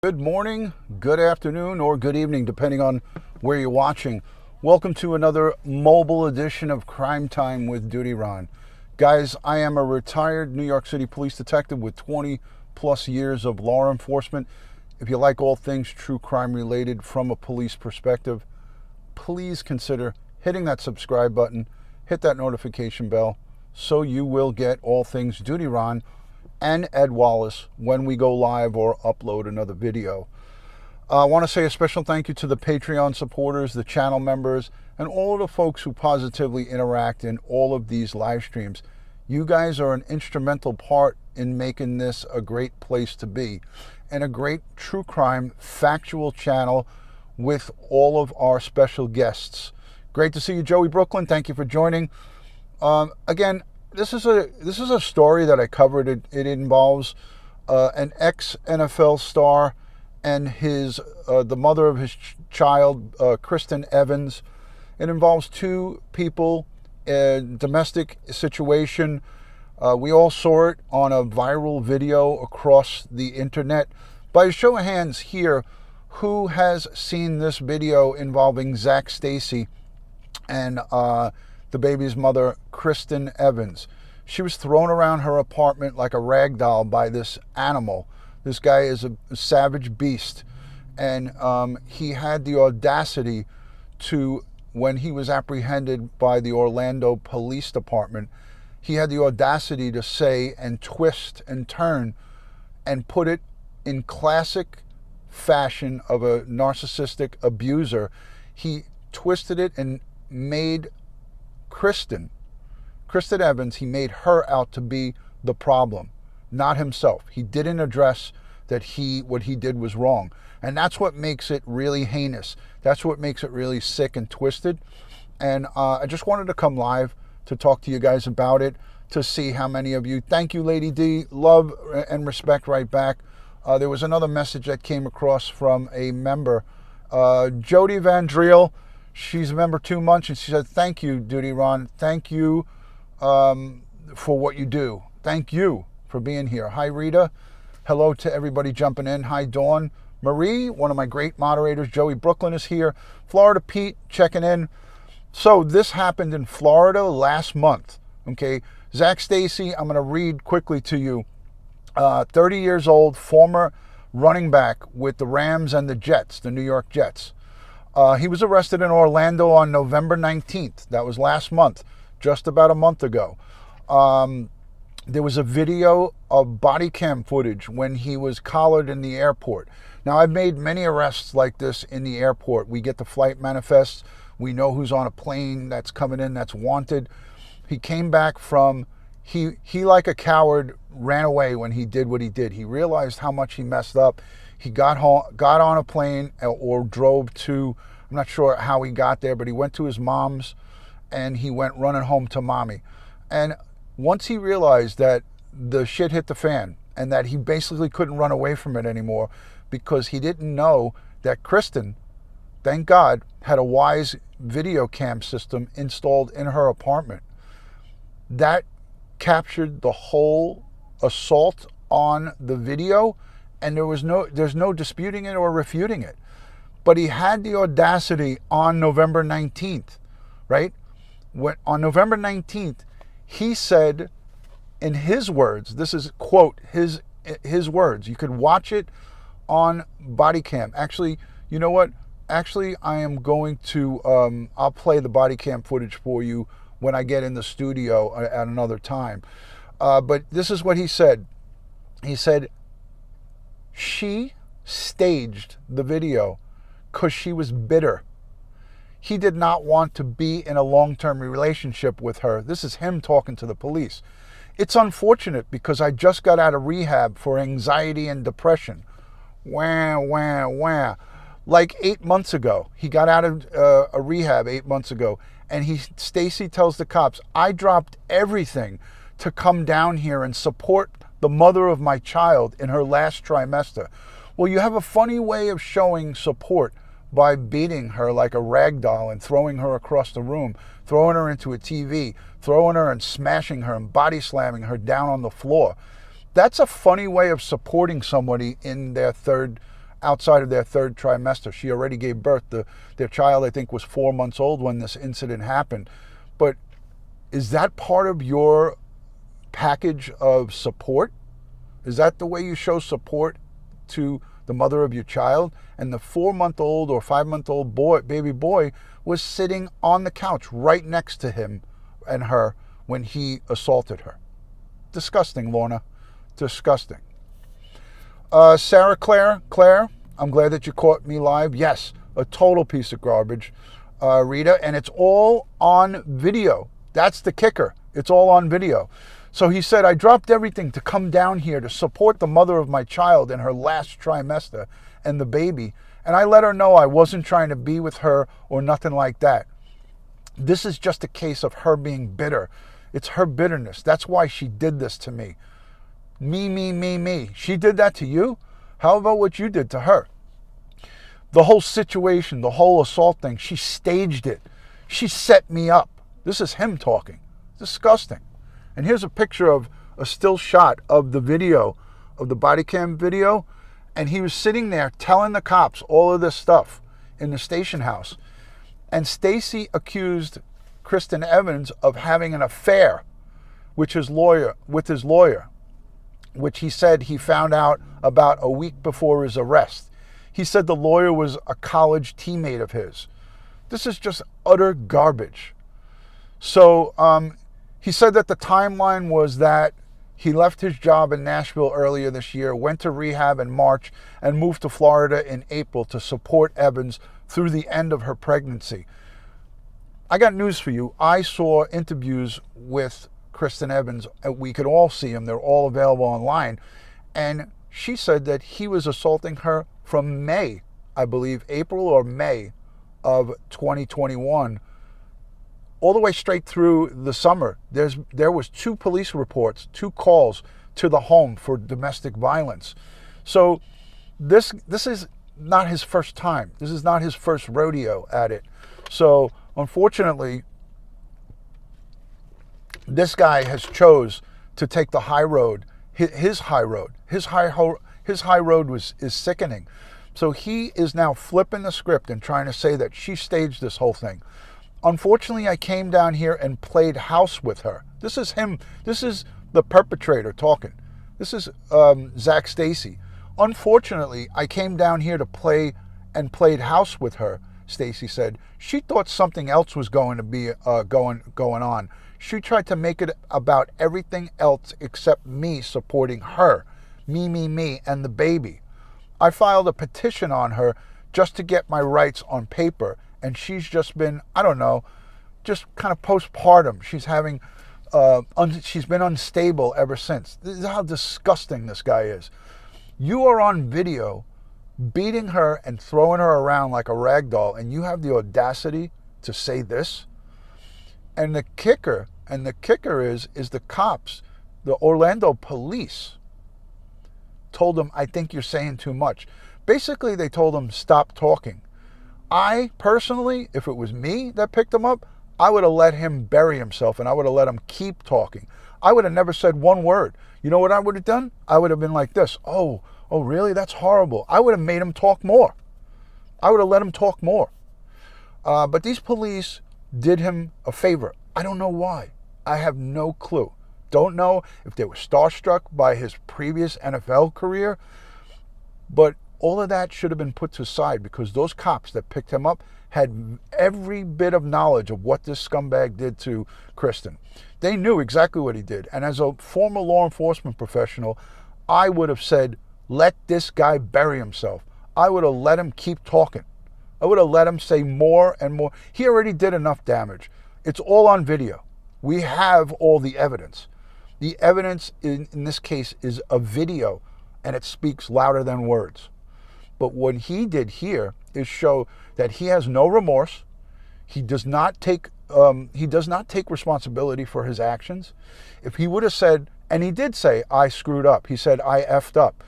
Good morning, good afternoon, or good evening, depending on where you're watching. Welcome to another mobile edition of Crime Time with DutyRon. Guys, I am a retired New York City police detective with 20 plus years of law enforcement. If you like all things true crime related from a police perspective, please consider hitting that subscribe button, hit that notification bell, so you will get all things DutyRon and Ed Wallace when we go live or upload another video. I want to say a special thank you to the Patreon supporters, the channel members, and all of the folks who positively interact in all of these live streams. You guys are an instrumental part in making this a great place to be and a great true crime factual channel with all of our special guests. Great to see you, Joey Brooklyn. Thank you for joining. Again, this is a story that I covered. It involves an ex-NFL star and the mother of his child, Kristen Evans. It involves two people, a domestic situation. We all saw it on a viral video across the internet. By a show of hands here, who has seen this video involving Zac Stacy and the baby's mother, Kristen Evans? She was thrown around her apartment like a rag doll by this animal. This guy is a savage beast. And he had the audacity to, when he was apprehended by the Orlando Police Department, he had the audacity to say and twist and turn and put it in classic fashion of a narcissistic abuser. He twisted it and made Kristen Evans, he made her out to be the problem, not himself. He didn't address that what he did was wrong. And that's what makes it really heinous. That's what makes it really sick and twisted. And I just wanted to come live to talk to you guys about it, to see how many of you. Thank you, Lady D. Love and respect right back. There was another message that came across from a member, Jody Van Driel. She's a member 2 months, and she said, "Thank you, DutyRon. Thank you for what you do. Thank you for being here." Hi, Rita. Hello to everybody jumping in. Hi, Dawn. Marie, one of my great moderators. Joey Brooklyn is here. Florida Pete checking in. So this happened in Florida last month. Okay, Zac Stacy, I'm going to read quickly to you. 30 years old, former running back with the Rams and the Jets, the New York Jets. He was arrested in Orlando on November 19th. That was last month, just about a month ago. There was a video of body cam footage when he was collared in the airport. Now, I've made many arrests like this in the airport. We get the flight manifests. We know who's on a plane that's coming in that's wanted. He came back from, he like a coward ran away when he did what he did. He realized how much he messed up. He got on a plane or drove to, I'm not sure how he got there, but he went to his mom's and he went running home to mommy. And once he realized that the shit hit the fan and that he basically couldn't run away from it anymore because he didn't know that Kristen, thank God, had a wise video cam system installed in her apartment. That captured the whole assault on the video, and there's no disputing it or refuting it. But he had the audacity on November 19th, right? On November 19th, he said, in his words, this is, quote, his words. You could watch it on body cam. Actually, you know what? Actually, I am going to, I'll play the body cam footage for you when I get in the studio at another time. But this is what he said. He said, she staged the video because she was bitter. He did not want to be in a long-term relationship with her. This is him talking to the police. It's unfortunate because I just got out of rehab for anxiety and depression. Wah, wah, wah. Like 8 months ago. He got out of a rehab 8 months ago. And Stacy tells the cops, I dropped everything to come down here and support the mother of my child in her last trimester. Well, you have a funny way of showing support by beating her like a rag doll and throwing her across the room, throwing her into a TV, throwing her and smashing her and body slamming her down on the floor. That's a funny way of supporting somebody in their third outside of their third trimester. She already gave birth. Their child, I think, was 4 months old when this incident happened. But is that part of your package of support? Is that the way you show support to the mother of your child? And the 4-month-old or 5-month-old boy, baby boy, was sitting on the couch right next to him and her when he assaulted her. Disgusting, Lorna. Disgusting. Sarah Claire, I'm glad that you caught me live. Yes, a total piece of garbage, Rita, and it's all on video. That's the kicker. It's all on video. So he said, I dropped everything to come down here to support the mother of my child in her last trimester and the baby. And I let her know I wasn't trying to be with her or nothing like that. This is just a case of her being bitter. It's her bitterness. That's why she did this to me. Me. She did that to you? How about what you did to her? The whole situation, the whole assault thing, she staged it. She set me up. This is him talking. Disgusting. And here's a picture of a still shot of the video, of the body cam video. And he was sitting there telling the cops all of this stuff in the station house. And Stacy accused Kristen Evans of having an affair with his lawyer, which he said he found out about a week before his arrest. He said the lawyer was a college teammate of his. This is just utter garbage. So he said that the timeline was that he left his job in Nashville earlier this year, went to rehab in March, and moved to Florida in April to support Evans through the end of her pregnancy. I got news for you. I saw interviews with Kristen Evans. We could all see them. They're all available online. And she said that he was assaulting her from May, I believe, April or May of 2021, all the way straight through the summer. There was 2 police reports, 2 calls to the home for domestic violence. So this is not his first time. This is not his first rodeo at it. So unfortunately, this guy has chose to take the high road, his high road. His high road is sickening. So he is now flipping the script and trying to say that she staged this whole thing. Unfortunately, I came down here and played house with her. This is him. This is the perpetrator talking. This is Zac Stacy. Unfortunately, I came down here to play and played house with her, Stacy said. She thought something else was going to be going on. She tried to make it about everything else except me supporting her. Me, and the baby. I filed a petition on her just to get my rights on paper. And she's just been, I don't know, just kind of postpartum. She's having, she's been unstable ever since. This is how disgusting this guy is. You are on video beating her and throwing her around like a rag doll, and you have the audacity to say this? And the kicker is the cops, the Orlando police, told him, I think you're saying too much. Basically, they told him, stop talking. I personally, if it was me that picked him up, I would have let him bury himself and I would have let him keep talking. I would have never said one word. You know what I would have done? I would have been like this. Oh, really? That's horrible. I would have made him talk more. I would have let him talk more. But these police did him a favor. I don't know why. I have no clue. Don't know if they were starstruck by his previous NFL career, but all of that should have been put to side because those cops that picked him up had every bit of knowledge of what this scumbag did to Kristen. They knew exactly what he did. And as a former law enforcement professional, I would have said, let this guy bury himself. I would have let him keep talking. I would have let him say more and more. He already did enough damage. It's all on video. We have all the evidence. The evidence in this case is a video, and it speaks louder than words. But what he did here is show that he has no remorse. He does not take responsibility for his actions. If he would have said, and he did say, I screwed up. He said, I effed up.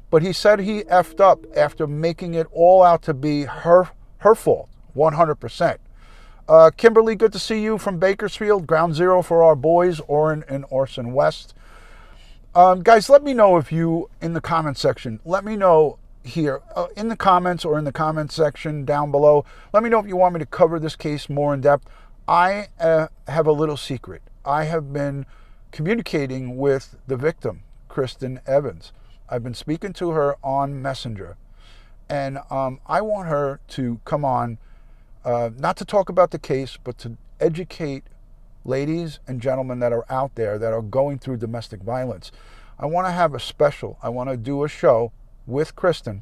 But he said he effed up after making it all out to be her fault, 100%. Kimberly, good to see you from Bakersfield, Ground Zero for our boys, Orrin and Orson West. Guys, let me know if you, in the comment section, let me know here in the comments or in the comment section down below. Let me know if you want me to cover this case more in depth. I have a little secret. I have been communicating with the victim, Kristen Evans. I've been speaking to her on Messenger, and I want her to come on, not to talk about the case, but to educate ladies and gentlemen that are out there that are going through domestic violence. I want to have a special. I want to do a show with Kristen,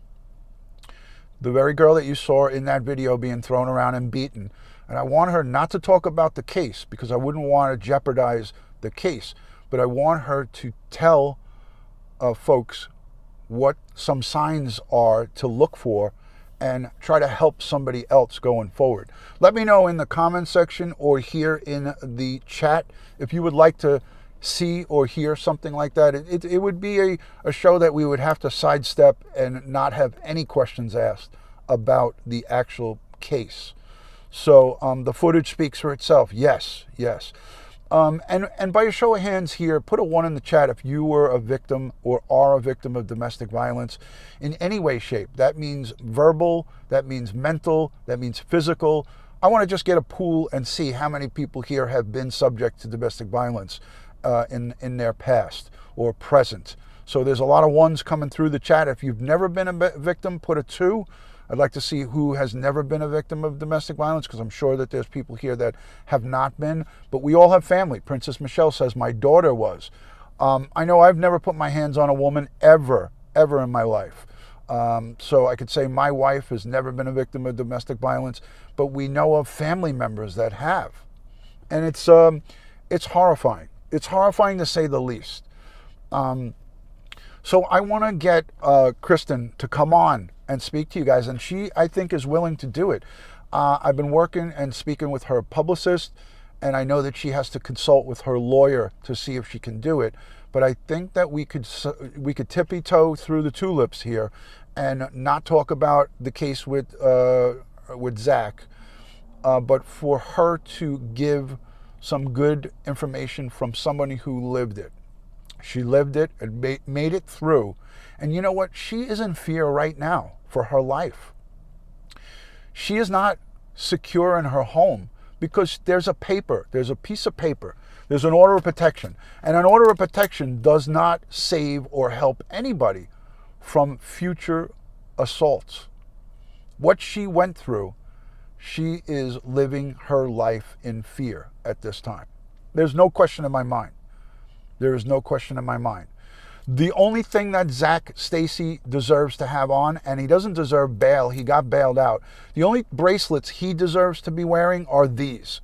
the very girl that you saw in that video being thrown around and beaten. And I want her not to talk about the case because I wouldn't want to jeopardize the case, but I want her to tell folks what some signs are to look for and try to help somebody else going forward. Let me know in the comment section or here in the chat if you would like to see or hear something like that. It would be a show that we would have to sidestep and not have any questions asked about the actual case. So the footage speaks for itself. Yes. And by a show of hands here, put a 1 in the chat if you were a victim or are a victim of domestic violence in any way, shape. That means verbal, that means mental, that means physical. I want to just get a pool and see how many people here have been subject to domestic violence in their past or present. So there's a lot of 1s coming through the chat. If you've never been a victim, put a 2. I'd like to see who has never been a victim of domestic violence, because I'm sure that there's people here that have not been, but we all have family. Princess Michelle says, my daughter was. I know I've never put my hands on a woman ever in my life. So I could say my wife has never been a victim of domestic violence, but we know of family members that have. And it's horrifying. It's horrifying to say the least. So I want to get Kristen to come on and speak to you guys, and she, I think, is willing to do it. I've been working and speaking with her publicist, and I know that she has to consult with her lawyer to see if she can do it. But I think that we could tippy-toe through the tulips here and not talk about the case with Zac, but for her to give some good information from somebody who lived it. She lived it and made it through. And you know what? She is in fear right now for her life. She is not secure in her home because there's a piece of paper, there's an order of protection. And an order of protection does not save or help anybody from future assaults. What she went through, she is living her life in fear at this time. There's no question in my mind. There is no question in my mind. The only thing that Zac Stacy deserves to have on, and he doesn't deserve bail, he got bailed out. The only bracelets he deserves to be wearing are these.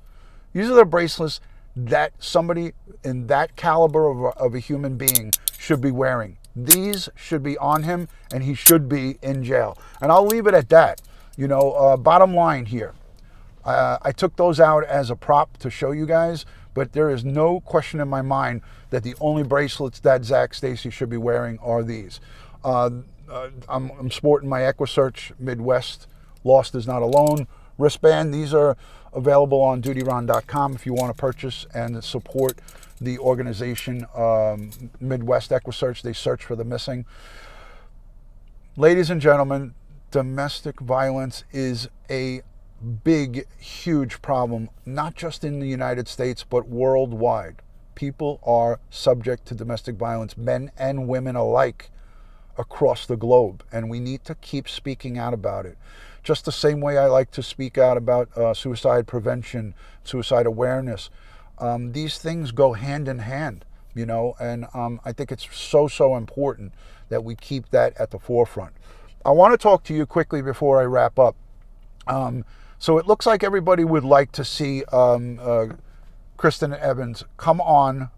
These are the bracelets that somebody in that caliber of a human being should be wearing. These should be on him, and he should be in jail. And I'll leave it at that. You know, bottom line here. I took those out as a prop to show you guys, but there is no question in my mind that the only bracelets that Zac Stacy should be wearing are these. I'm sporting my EquiSearch Midwest Lost Is Not Alone wristband. These are available on DutyRon.com if you want to purchase and support the organization Midwest EquiSearch. They search for the missing. Ladies and gentlemen, domestic violence is a big, huge problem, not just in the United States, but worldwide. People are subject to domestic violence, men and women alike, across the globe, and we need to keep speaking out about it. Just the same way I like to speak out about suicide prevention, suicide awareness. These things go hand in hand, you know, and I think it's so important that we keep that at the forefront. I want to talk to you quickly before I wrap up. So it looks like everybody would like to see Kristen Evans come on.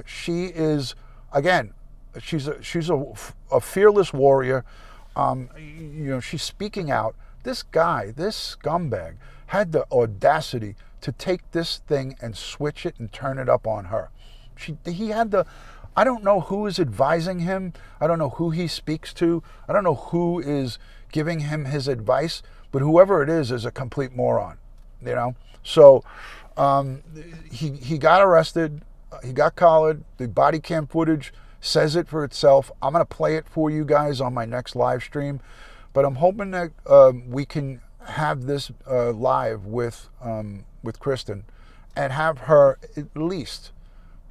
She is, again, she's a fearless warrior. You know, she's speaking out. This guy, this scumbag, had the audacity to take this thing and switch it and turn it up on her. He had the, I don't know who is advising him. I don't know who he speaks to. I don't know who is giving him his advice, but whoever it is a complete moron, you know? So he got arrested, he got collared, the body cam footage says it for itself. I'm going to play it for you guys on my next live stream, but I'm hoping that we can have this live with Kristen and have her at least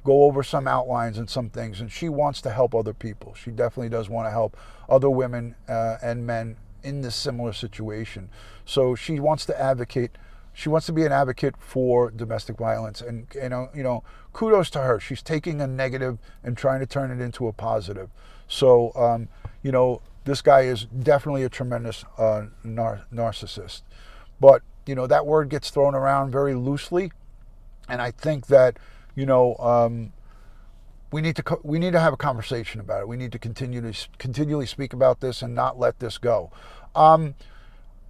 go over some outlines and some things. And she wants to help other people. She definitely does want to help other women and men in this similar situation. So she wants to advocate. She wants to be an advocate for domestic violence. And you know, kudos to her. She's taking a negative and trying to turn it into a positive. So you know, this guy is definitely a tremendous narcissist. But you know, that word gets thrown around very loosely, and I think that, you know, we need to have a conversation about it. We need to continually speak about this and not let this go.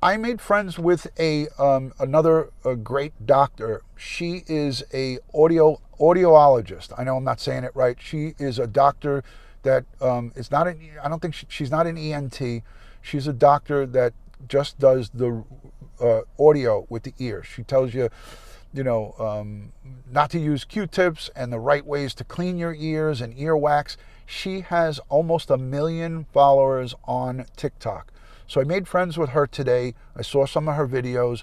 I made friends with another great doctor. She is a audiologist. I know I'm not saying it right. She is a doctor that is not an. I don't think she's not an ENT. She's a doctor that just does the audio with the ear. She tells you, you know, not to use Q-tips and the right ways to clean your ears and earwax. She has almost 1 million followers on TikTok. So I made friends with her today. I saw some of her videos.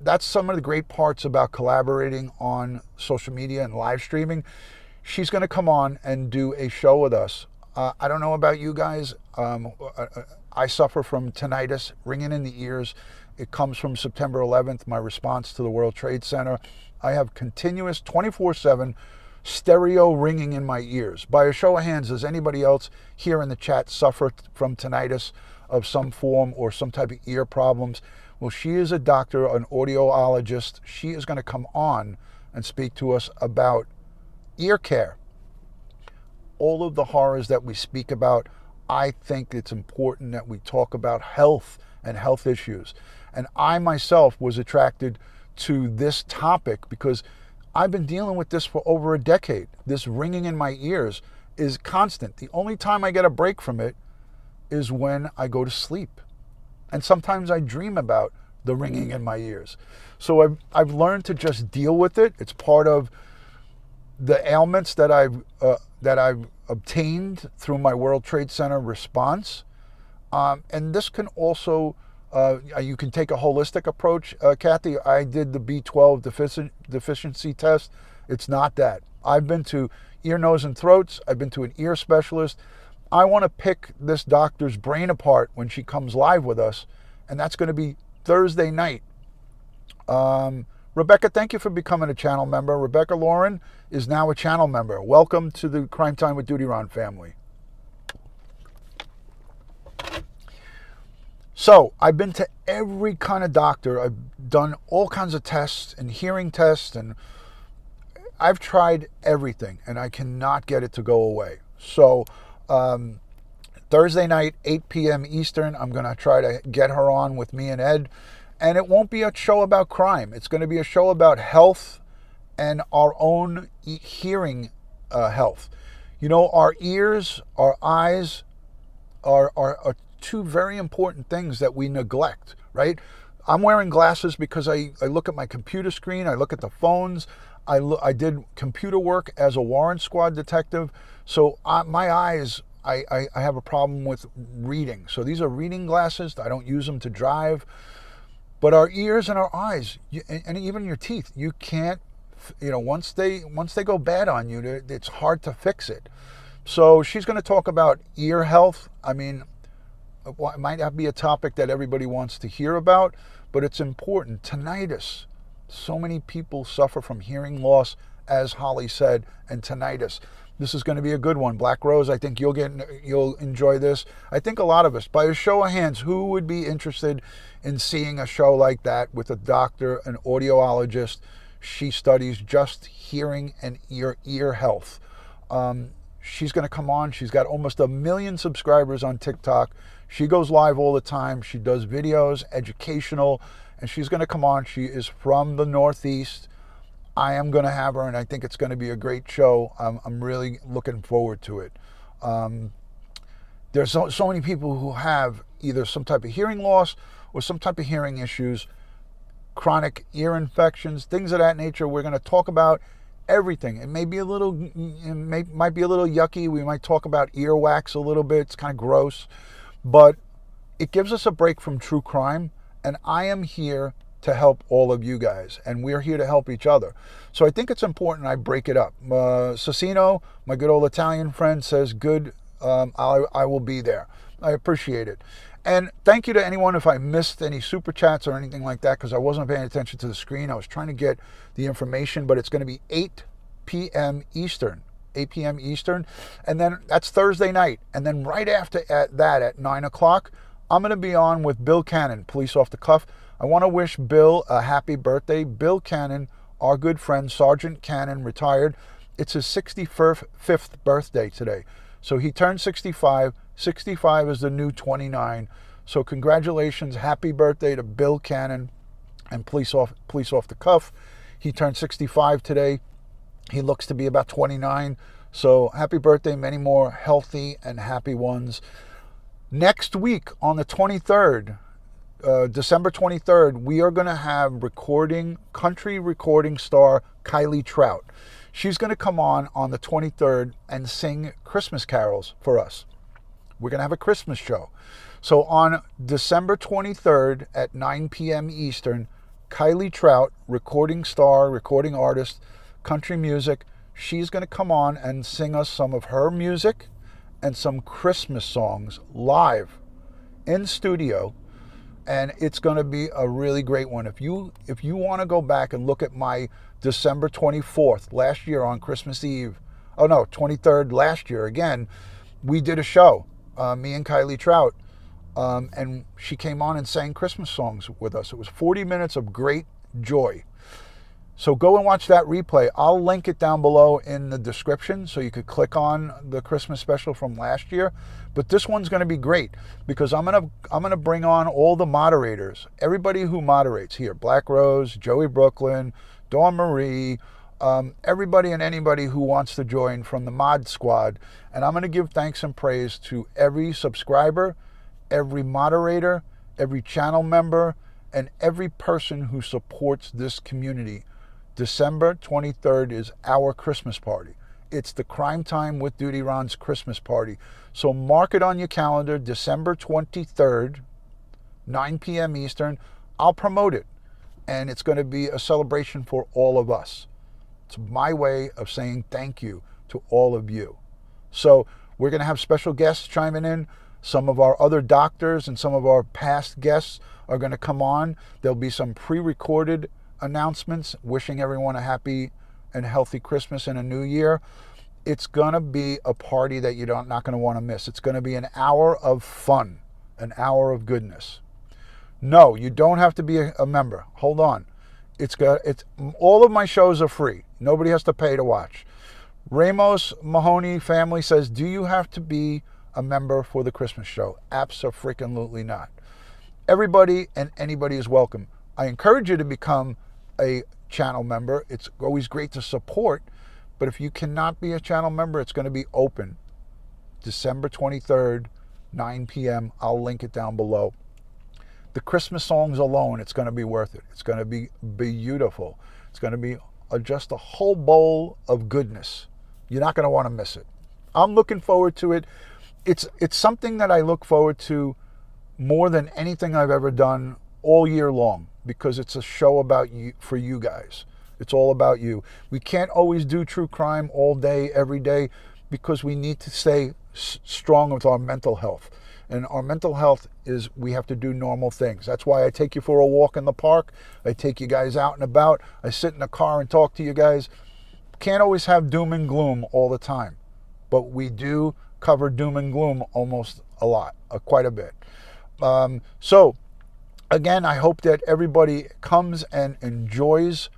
That's some of the great parts about collaborating on social media and live streaming. She's going to come on and do a show with us. I don't know about you guys. I suffer from tinnitus, ringing in the ears. It comes from September 11th, my response to the World Trade Center. I have continuous 24/7 stereo ringing in my ears. By a show of hands, does anybody else here in the chat suffer from tinnitus of some form or some type of ear problems? Well, she is a doctor, an audiologist. She is going to come on and speak to us about ear care. All of the horrors that we speak about, I think it's important that we talk about health and health issues. And I myself was attracted to this topic because I've been dealing with this for over a decade. This ringing in my ears is constant. The only time I get a break from it is when I go to sleep. And sometimes I dream about the ringing in my ears. So I've learned to just deal with it. It's part of the ailments that I've obtained through my World Trade Center response. And this can also, you can take a holistic approach. Kathy, I did the B12 deficiency test. It's not that. I've been to ear, nose, and throats. I've been to an ear specialist. I want to pick this doctor's brain apart when she comes live with us, and that's going to be Thursday night. Rebecca, thank you for becoming a channel member. Rebecca Lauren is now a channel member. Welcome to the Crime Time with DutyRon family. So I've been to every kind of doctor. I've done all kinds of tests and hearing tests, and I've tried everything, and I cannot get it to go away. So Thursday night, 8 p.m. Eastern, I'm going to try to get her on with me and Ed. And it won't be a show about crime. It's going to be a show about health and our own hearing health. You know, our ears, our eyes are two very important things that we neglect, right? I'm wearing glasses because I look at my computer screen, I look at the phones, I did computer work as a warrant squad detective, so my eyes, I have a problem with reading. So these are reading glasses. I don't use them to drive. But our ears and our eyes, and even your teeth, you can't, you know, once they go bad on you, it's hard to fix it. So she's going to talk about ear health. I mean, it might not be a topic that everybody wants to hear about, but it's important. Tinnitus. So many people suffer from hearing loss, as Holly said, and tinnitus. This is going to be a good one. Black Rose, I think you'll enjoy this. I think a lot of us, by a show of hands, who would be interested in seeing a show like that with a doctor, an audiologist? She studies just hearing and ear health. She's going to come on. She's got almost 1 million subscribers on TikTok. She goes live all the time. She does videos, educational, and she's going to come on. She is from the Northeast. I am going to have her, and I think it's going to be a great show. I'm really looking forward to it. There's so many people who have either some type of hearing loss or some type of hearing issues, chronic ear infections, things of that nature we're going to talk about everything. It may be a little, might be a little yucky. We might talk about earwax a little bit. It's kind of gross, but it gives us a break from true crime, and I am here to help all of you guys, and we're here to help each other. So I think it's important I break it up. Cecino, my good old Italian friend, says, good, I will be there. I appreciate it. And thank you to anyone if I missed any super chats or anything like that, because I wasn't paying attention to the screen. I was trying to get the information, but it's going to be 8 p.m. Eastern. 8 p.m. Eastern. And then that's Thursday night. And then right after that, at 9 o'clock, I'm going to be on with Bill Cannon, Police Off the Cuff. I want to wish Bill a happy birthday. Bill Cannon, our good friend, Sergeant Cannon, retired. It's his 65th birthday today. So he turned 65. 65 is the new 29. So congratulations. Happy birthday to Bill Cannon and Police Off the Cuff. He turned 65 today. He looks to be about 29. So happy birthday. Many more healthy and happy ones. Next week on the 23rd, December 23rd, we are going to have country recording star Kylie Trout. She's going to come on the 23rd and sing Christmas carols for us. We're going to have a Christmas show. So on December 23rd at 9 p.m. Eastern, Kylie Trout, recording star, recording artist, country music, she's going to come on and sing us some of her music and some Christmas songs live in studio. And it's going to be a really great one. If you want to go back and look at my December 24th, last year on Christmas Eve, 23rd last year, again, we did a show, me and Kylie Trout, and she came on and sang Christmas songs with us. It was 40 minutes of great joy. So go and watch that replay. I'll link it down below in the description so you could click on the Christmas special from last year. But this one's going to be great because I'm gonna bring on all the moderators, everybody who moderates here, Black Rose, Joey Brooklyn, Dawn Marie, everybody and anybody who wants to join from the mod squad. And I'm going to give thanks and praise to every subscriber, every moderator, every channel member, and every person who supports this community. December 23rd is our Christmas party. It's the Crime Time with DutyRon's Christmas party. So mark it on your calendar, December 23rd, 9 p.m. Eastern. I'll promote it, and it's going to be a celebration for all of us. It's my way of saying thank you to all of you. So we're going to have special guests chiming in. Some of our other doctors and some of our past guests are going to come on. There'll be some pre-recorded announcements wishing everyone a happy and healthy Christmas and a new year. It's going to be a party that you're not going to want to miss. It's going to be an hour of fun, an hour of goodness. No, you don't have to be a member. Hold on. It's all of my shows are free. Nobody has to pay to watch. Ramos Mahoney family says, do you have to be a member for the Christmas show? Abso-freaking-lutely not. Everybody and anybody is welcome. I encourage you to become a channel member. It's always great to support, but if you cannot be a channel member, it's going to be open. December 23rd, 9 p.m. I'll link it down below. The Christmas songs alone, it's going to be worth it. It's going to be beautiful. It's going to be just a whole bowl of goodness. You're not going to want to miss it. I'm looking forward to it. It's something that I look forward to more than anything I've ever done all year long, because it's a show about you, for you guys. It's all about you. We can't always do true crime all day, every day, because we need to stay strong with our mental health. And our mental health is we have to do normal things. That's why I take you for a walk in the park. I take you guys out and about. I sit in the car and talk to you guys. Can't always have doom and gloom all the time, but we do cover doom and gloom almost a lot, quite a bit. So again, I hope that everybody comes and enjoys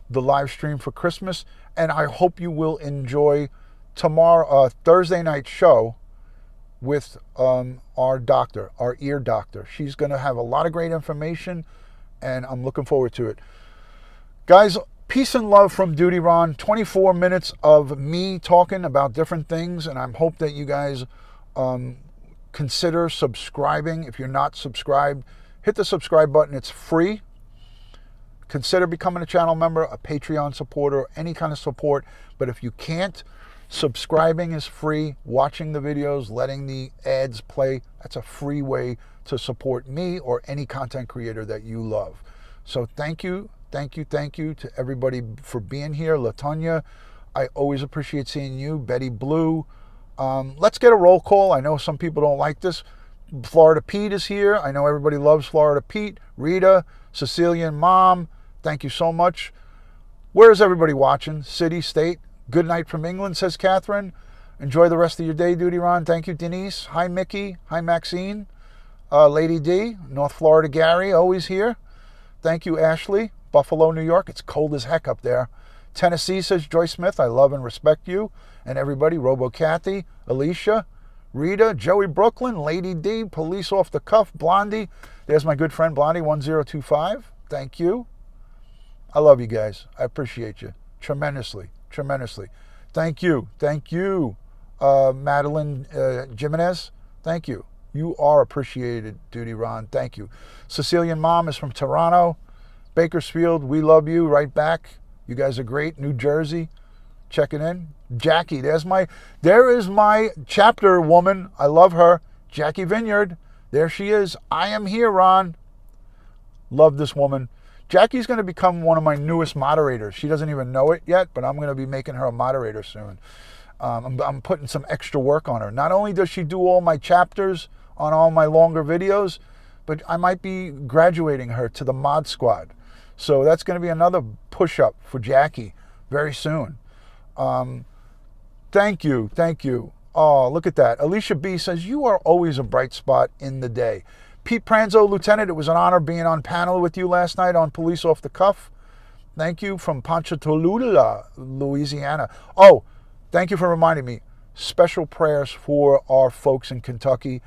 the live stream for Christmas, and I hope you will enjoy tomorrow, Thursday night show with our doctor, our ear doctor. She's going to have a lot of great information, and I'm looking forward to it. Guys, peace and love from DutyRon. 24 minutes of me talking about different things, and I hope that you guys consider subscribing. If you're not subscribed, hit the subscribe button. It's free. consider becoming a channel member, a Patreon supporter, any kind of support. But if you can't, subscribing is free. Watching the videos, letting the ads play, that's a free way to support me or any content creator that you love. So thank you to everybody for being here. Latonya, I always appreciate seeing you. Betty Blue. Let's get a roll call. I know some people don't like this. Florida Pete is here. I know everybody loves Florida Pete. Rita, Sicilian Mom, thank you so much. Where is everybody watching? City, state. Good night from England, says Catherine. Enjoy the rest of your day, DutyRon. Thank you, Denise. Hi, Mickey. Hi, Maxine. Lady D, North Florida Gary, always here. Thank you, Ashley. Buffalo, New York. It's cold as heck up there. Tennessee, says Joyce Smith. I love and respect you. And everybody, Robo Kathy, Alicia, Rita, Joey Brooklyn, Lady D, Police Off the Cuff, Blondie. There's my good friend Blondie 1025. Thank you. I love you guys. I appreciate you tremendously. Thank you. Madeline Jimenez. Thank you. You are appreciated, DutyRon. Thank you. Sicilian Mom is from Toronto. Bakersfield, we love you. Right back. You guys are great. New Jersey, checking in. Jackie, there is my chapter woman. I love her. Jackie Vineyard. There she is. I am here, Ron. Love this woman. Jackie's going to become one of my newest moderators. She doesn't even know it yet, but I'm going to be making her a moderator soon. I'm putting some extra work on her. Not only does she do all my chapters on all my longer videos, but I might be graduating her to the mod squad. So that's going to be another push-up for Jackie very soon. Thank you. Oh, look at that. Alicia B says, you are always a bright spot in the day. Pete Pranzo, Lieutenant, it was an honor being on panel with you last night on Police Off the Cuff. Thank you from Ponchatoula, Louisiana. Oh, thank you for reminding me. Special prayers for our folks in Kentucky.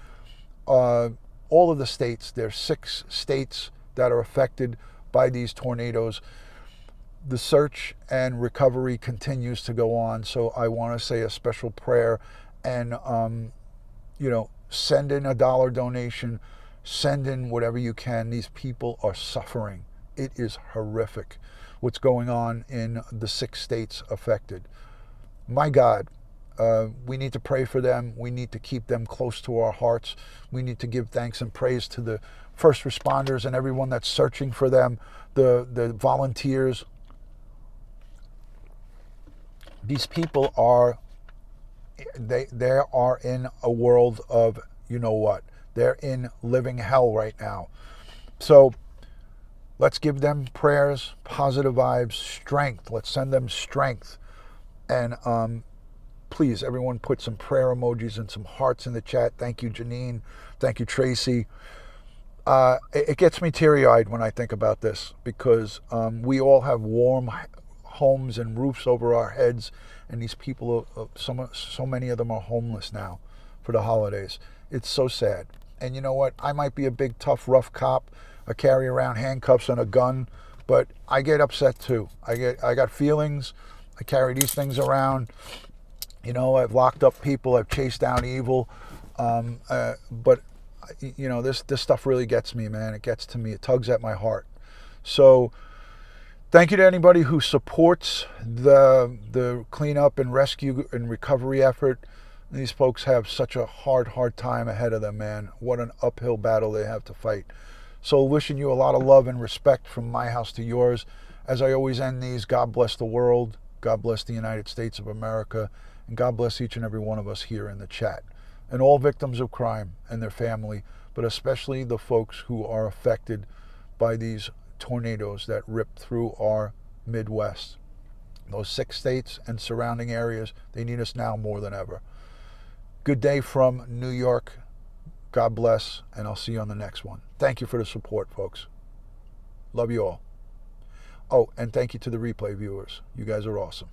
All of the states, there's 6 states that are affected by these tornadoes. The search and recovery continues to go on, so I want to say a special prayer and, send in a $1 donation, send in whatever you can. These people are suffering. It is horrific what's going on in the 6 states affected. My God, we need to pray for them. We need to keep them close to our hearts. We need to give thanks and praise to the first responders and everyone that's searching for them, the volunteers. These people are, they are in a world of, you know what, they're in living hell right now. So let's give them prayers, positive vibes, strength. Let's send them strength. And please, everyone put some prayer emojis and some hearts in the chat. Thank you, Janine. Thank you, Tracy. It gets me teary-eyed when I think about this because we all have warm homes and roofs over our heads, and these people, so many of them are homeless now for the holidays. It's so sad. And you know what? I might be a big, tough, rough cop. I carry around handcuffs and a gun, but I get upset too. I got feelings. I carry these things around. I've locked up people. I've chased down evil. But this stuff really gets me, man. It gets to me. It tugs at my heart. So thank you to anybody who supports the cleanup and rescue and recovery effort. These folks have such a hard time ahead of them, man. What an uphill battle they have to fight. So wishing you a lot of love and respect from my house to yours. As I always end these, God bless the world. God bless the United States of America. And God bless each and every one of us here in the chat. And all victims of crime and their family, but especially the folks who are affected by these tornadoes that rip through our Midwest. Those 6 states and surrounding areas, they need us now more than ever. Good day from New York. God bless, and I'll see you on the next one. Thank you for the support, folks. Love you all. Oh, and thank you to the replay viewers. You guys are awesome.